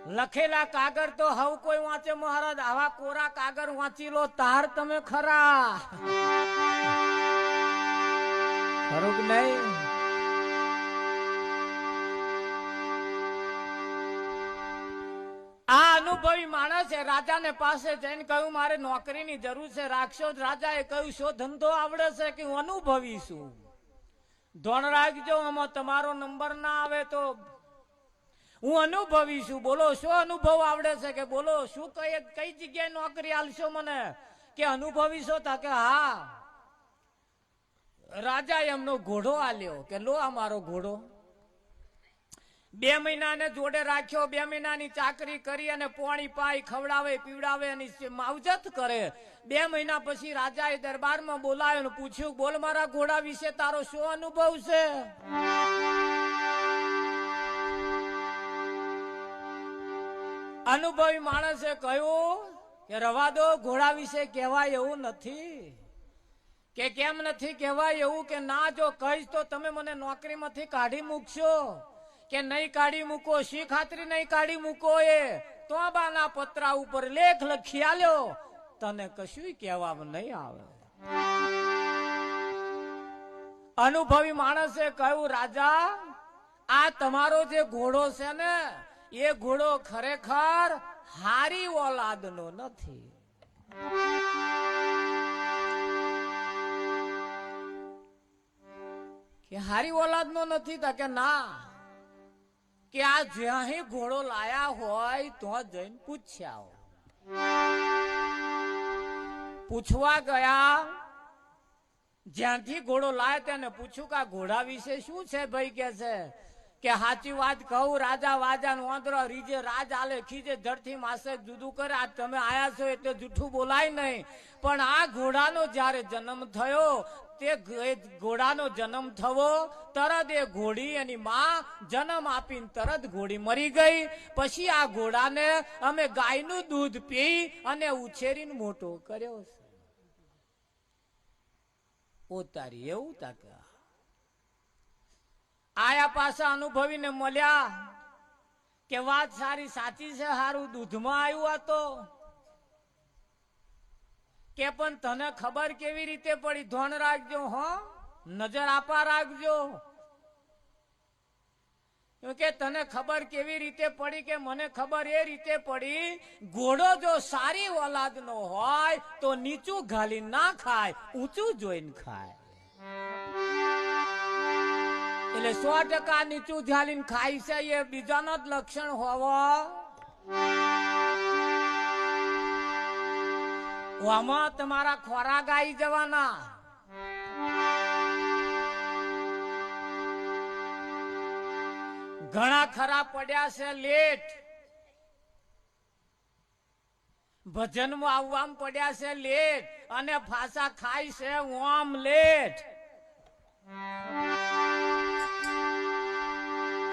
લખેલા કાગળ તો હવ કોઈ વાંચે મહારાજ, આવા કોરા કાગળ વાંચી લો તાર તમે ખરા. ખરું કે નહીં? આ અનુભવી માણસ છે. રાજાને પાસે જઈને કહ્યું મારે નોકરીની જરૂર છે, રાખશો? રાજાએ કહ્યું શો ધંધો આવડે છે કે હું અનુભવી છું? ધોન રાખજો, આમાં તમારો નંબર ના આવે તો હું અનુભવી છું. બોલો શું અનુભવ આવડે છે? કે બોલો શું કઈ જગ્યાએ નોકરી આલશો મને? કે અનુભવી છો? તા કે હા. રાજાએ એમનો ઘોડો આલ્યો કે લો આ મારો ઘોડો. 2 મહિનાને જોડે રાખ્યો, 2 મહિનાની ચાકરી કરી અને પોણી પાઈ ખવડાવે પીવડાવે અને માવજત કરે. 2 મહિના પછી રાજાએ દરબારમાં બોલાવ્યો અને પૂછ્યું બોલ મારા ઘોડા વિશે તારો શું અનુભવ છે? અનુભવી માણસે કહ્યું કે રવા દો, ઘોડા વિશે કહેવાય એવું નથી. કે કેમ નથી કહેવાય એવું? કે ના, જો કહીશ તો તમે મને નોકરીમાંથી કાઢી મૂકશો. કે નહીં કાઢી મૂકો. શી ખાતરી નહીં કાઢી મૂકો? એ તોબાના પત્રા ઉપર લેખ લખી આલ્યો, તને કશું કહેવામાં નહીં આવે. અનુભવી માણસે કહ્યું રાજા, આ તમારો જે ઘોડો છે ને, એ ઘોડો ખરેખર હારી ઓલાદનો નથી. કે હારી ઓલાદનો નથી? તા કે ના, કે આ જ્યાં ઘોડો લાયા હોય તો જઈને પૂછ્યા. પૂછવા ગયા, જ્યાંથી ઘોડો લાયા તેને પૂછ્યું કે આ ઘોડા વિશે શું છે ભાઈ? કે સાચી વાત કહું, રાજા વાજા વાંદરો રીજે રાજ આલે ખીજે ધરથી માસે જુદું કરે. આ તમે આયા છો એટલે જૂઠું બોલાય નહીં. પણ આ ઘોડાનો જયારે જન્મ થયો, તે ઘોડાનો જન્મ થવો તરત એ ઘોડી એની માં જન્મ આપીને તરત ઘોડી મરી ગઈ. પછી આ ઘોડાને અમે ગાયનું દૂધ પી અને ઉછેરીને મોટો કર્યો છે. પોતારી એવું તાકા આયા પાછા અનુભવીને મળ્યા કે વાત સારી સાચી છે, હારું દૂધમાં આવ્યું હતો. કે પણ તને ખબર કેવી રીતે પડી? ધોન રાખજો, હો નજર આપા રાખજો. કે તને ખબર કેવી રીતે પડી? કે મને ખબર એ રીતે પડી, ઘોડો જો સારી ઓલાદનો હોય તો નીચું ઘાલી ના ખાય, ઊંચું જોઈને ખાય. એટલે 100% નીચું ઝાલીને ખાય છે, એ બીજાનો જ લક્ષણ હોવો. આમાં તમારા ખોરાક આવી જવાના. ઘણા ખરા પડ્યા છે લેટ, ભજનમાં આવવામાં પડ્યા છે લેટ, અને ફાસા ખાય છે ઓમ લેટ.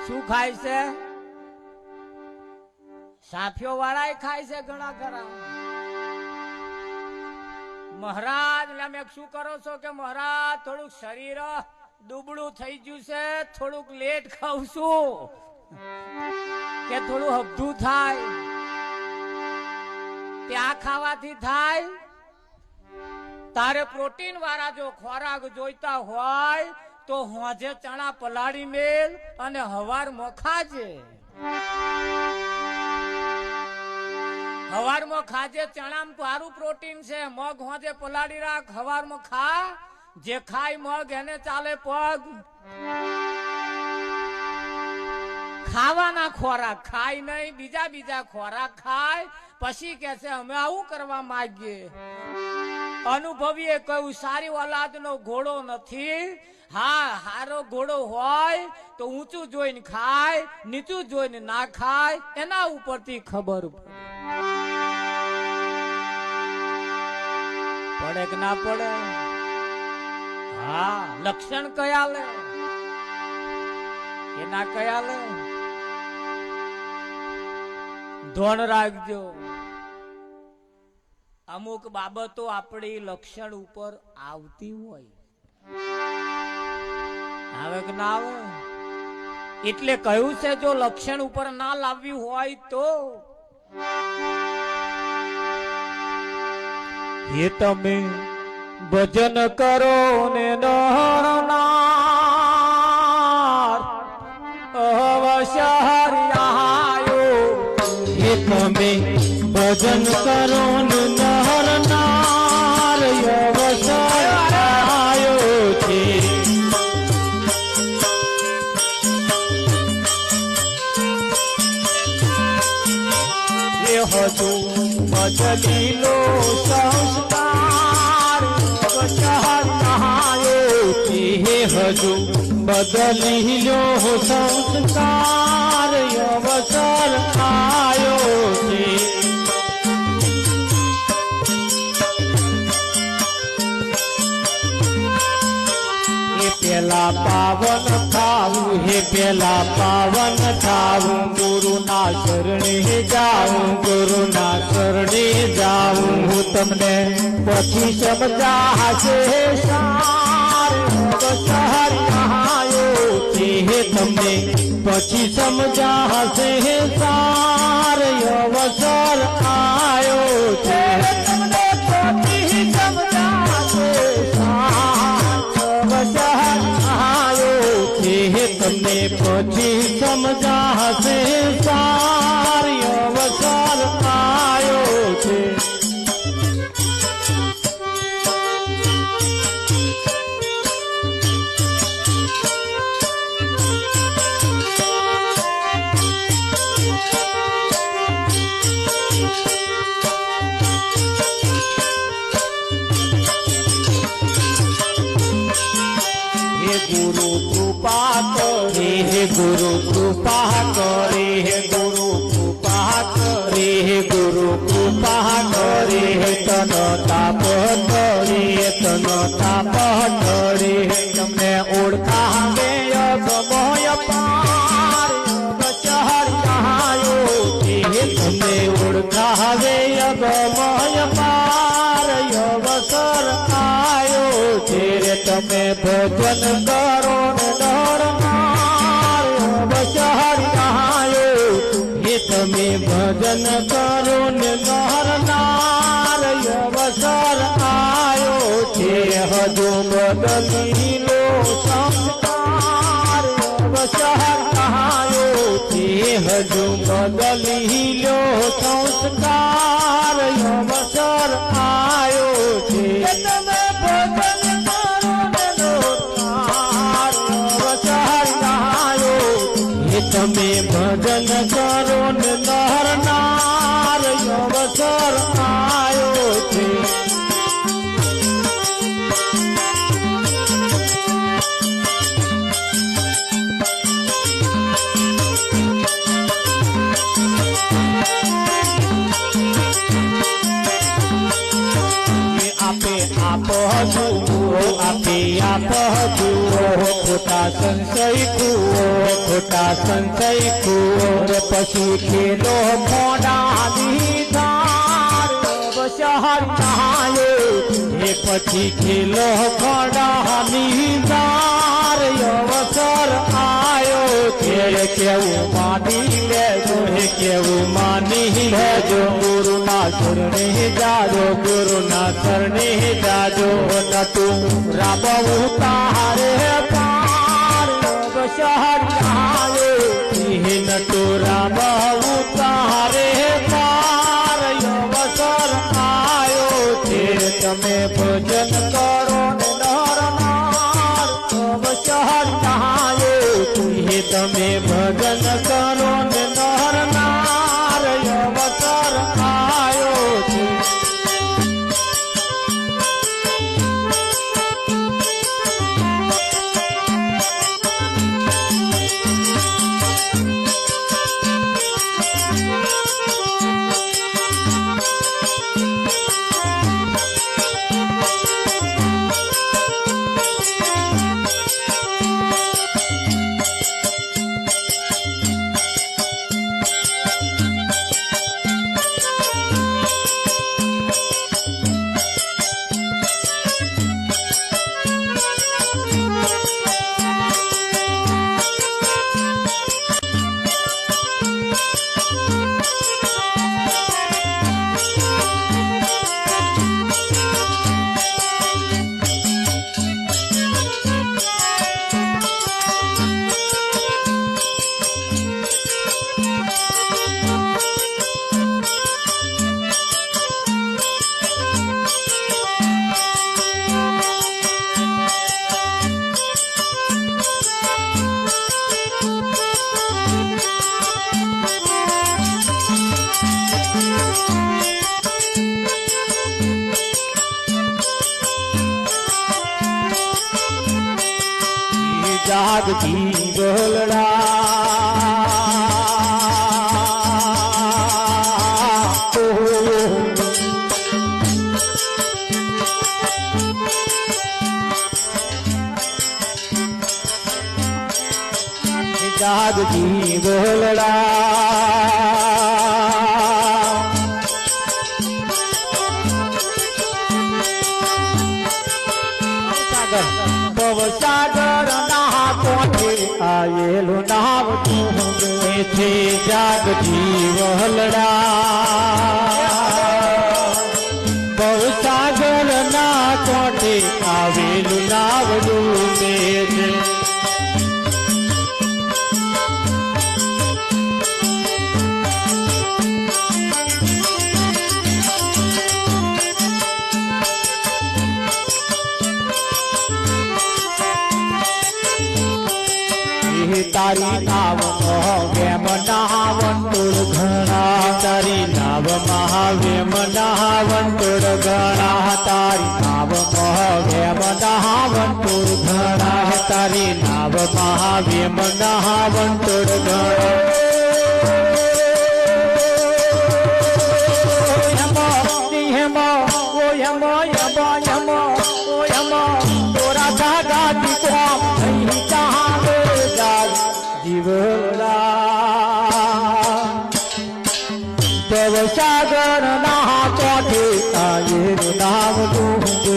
શું ખાય છે? સાફીઓ વાળા ખાય છે ઘણા ખરા. મહારાજ તમે શું કરો છો? કે મહારાજ થોડુંક શરીર દુબળું થઈ ગયું છે, થોડુંક લેટ ખાઉં છું. કે થોડું હબધું થાય. ત્યાં ખાવાથી થાય? તારે પ્રોટીન વાળા જો ખોરાક જોઈતા હોય તો હોજે ચણા પલાળી મેલ અને હવારમાં ખાજે. હવારમાં ખાજે. ચણામાં સારું પ્રોટીન છે. મગ હોજે પલાળી રાખ, હવારમાં ખા. જે ખાય મગ એને ચાલે પગ. ખાવાના ખોરાક ખાય નહીં, બીજા ખોરાક ખાય. પછી કે છે અમે આવું કરવા માંગીએ. અનુભવીએ કહ્યું સારી ઓલાદનો ઘોડો નથી. હા, હારો ઘોડો હોય તો ઊંચું જોઈને ખાય, નીચું જોઈને ના ખાય. એના ઉપરથી ખબર પડે કે ના પડે? હા, લક્ષણ કયા લે એના કયા લે? ધોન રાખજો. અમુક બાબતો આપણી લક્ષણ ઉપર આવતી હોય, આવે કે ના આવે? એટલે કહ્યું છે જો લક્ષણ ઉપર ના લાવ્યું હોય તો એ તમે ભજન કરો ને નરનાર અવસર આયો એ તમે ભજન કરો ને નરનાર અવસર આયો છે એ હજુ બદલીલો સંસ્કાર અવસર આયો હે હજુ બદલી લ્યો સંસ્કાર અવસર આયો છે પેલા પાવન થાવું હે પેલા પાવન થાવું ગુરુના શરણે જાઉં ગુરુના શરણે જાઉં હું તમને પછી સમજાશે સાર અવસર આયો છે હે તમને પછી સમજાશે સાર અવસર આયો છે તમને પછી સમજાશે હે તમને પછી સમજાશે સાર અવસર આયો છે ગુરુ કૃપા કરે હે ગુરુ કૃપા કરે હે ગુરુ કૃપા કરે હે ગુરુ કૃપા કરે હે તન તાપ કરે તન તાપ કરે તમને ઓળખાવે અગમય પાર અવસર આયો હે તમને ઓળખાવે અગમય પાર અવસર આયો છે તમે ભજન કરો ને નરનાર અવસર આયો હે તમે ભજન કરો ને નરનાર અવસર આયો છે હજુ બદલી લો સંસ્કાર અવસર આયો છે હજુ બદલી લો સંસ્કાર અવસર આયો છે તમે ભજન તમે ભજન કરો ને નરનાર અવસર આયો છે આપે આપ જુઓ આપે આપ જુઓ ખોટા સંશય કુઓ ખોટા સંશય કુઓ પછી ખેલો મોડા દીધાર અવસર આયો એ પછી ખેલો મોડા દીધાર અવસર આયો ખેલ કેવું માની લેજો હે કેવું માની લેજો ગુરુના શરણે જાજો ગુરુના શરણે જાજો નતું રાબવું તારે પાર અવસર આયો હે નતું રાબવું તારે પાર અવસર આયો છે તમે ભજન કરો ને નરનાર અવસર આયો હે તમે ભજન કરો ને નરનાર અવસર આયો છે જાગતી ગોલડા જાગતી ગોલડા ભવસાગર ના કોઠે આયેલું નામ તું છે જાગતી વહલડા ભવસાગર ના કોઠે આવેલું નામ ડૂબે છે તારી નાવ મહાવ્યમ નાવંતુર ઘણા તારી નાવ મહાવ્યમ નાવંતુર ઘણા તારી નાવ મહાવ્યમ નાવંતુર ઘણા તારી નાવ મહાવ્યમ નાવંતુર ઘણા ભવસાગર ના કોઠે આયેલું નામ ડૂબે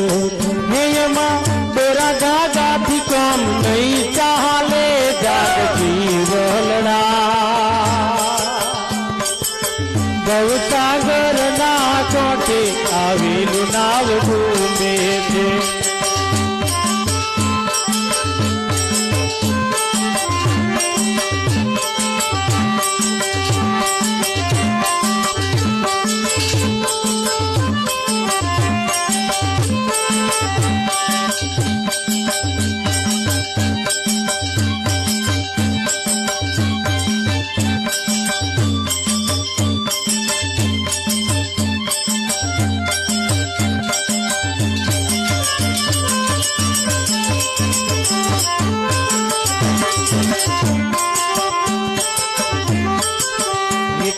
નિયમા તોરા જાગાથી કામ નહીં ચાલે જાગતી વહલડા ભવસાગર ના કોઠે આવેલું નામ ડૂબે છે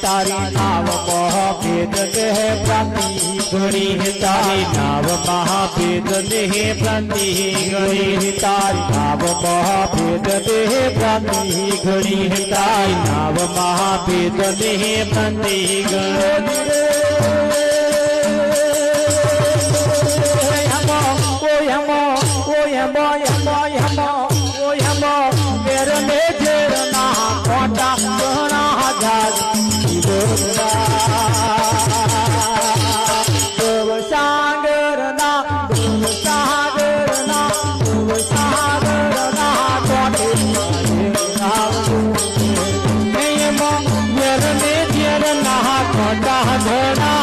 તારી નાવ મહાભેદ દેહ પ્રાંતિ ઘણી તારી નાવ મહાભેદ દેહ પ્રાંતિ ઘણી તારી નાવ મહાભેદ દેહ પ્રાંતિ ઘણી તારી નાવ મહાભેદ દેહ પ્રાંતિ ઘણી ઘણા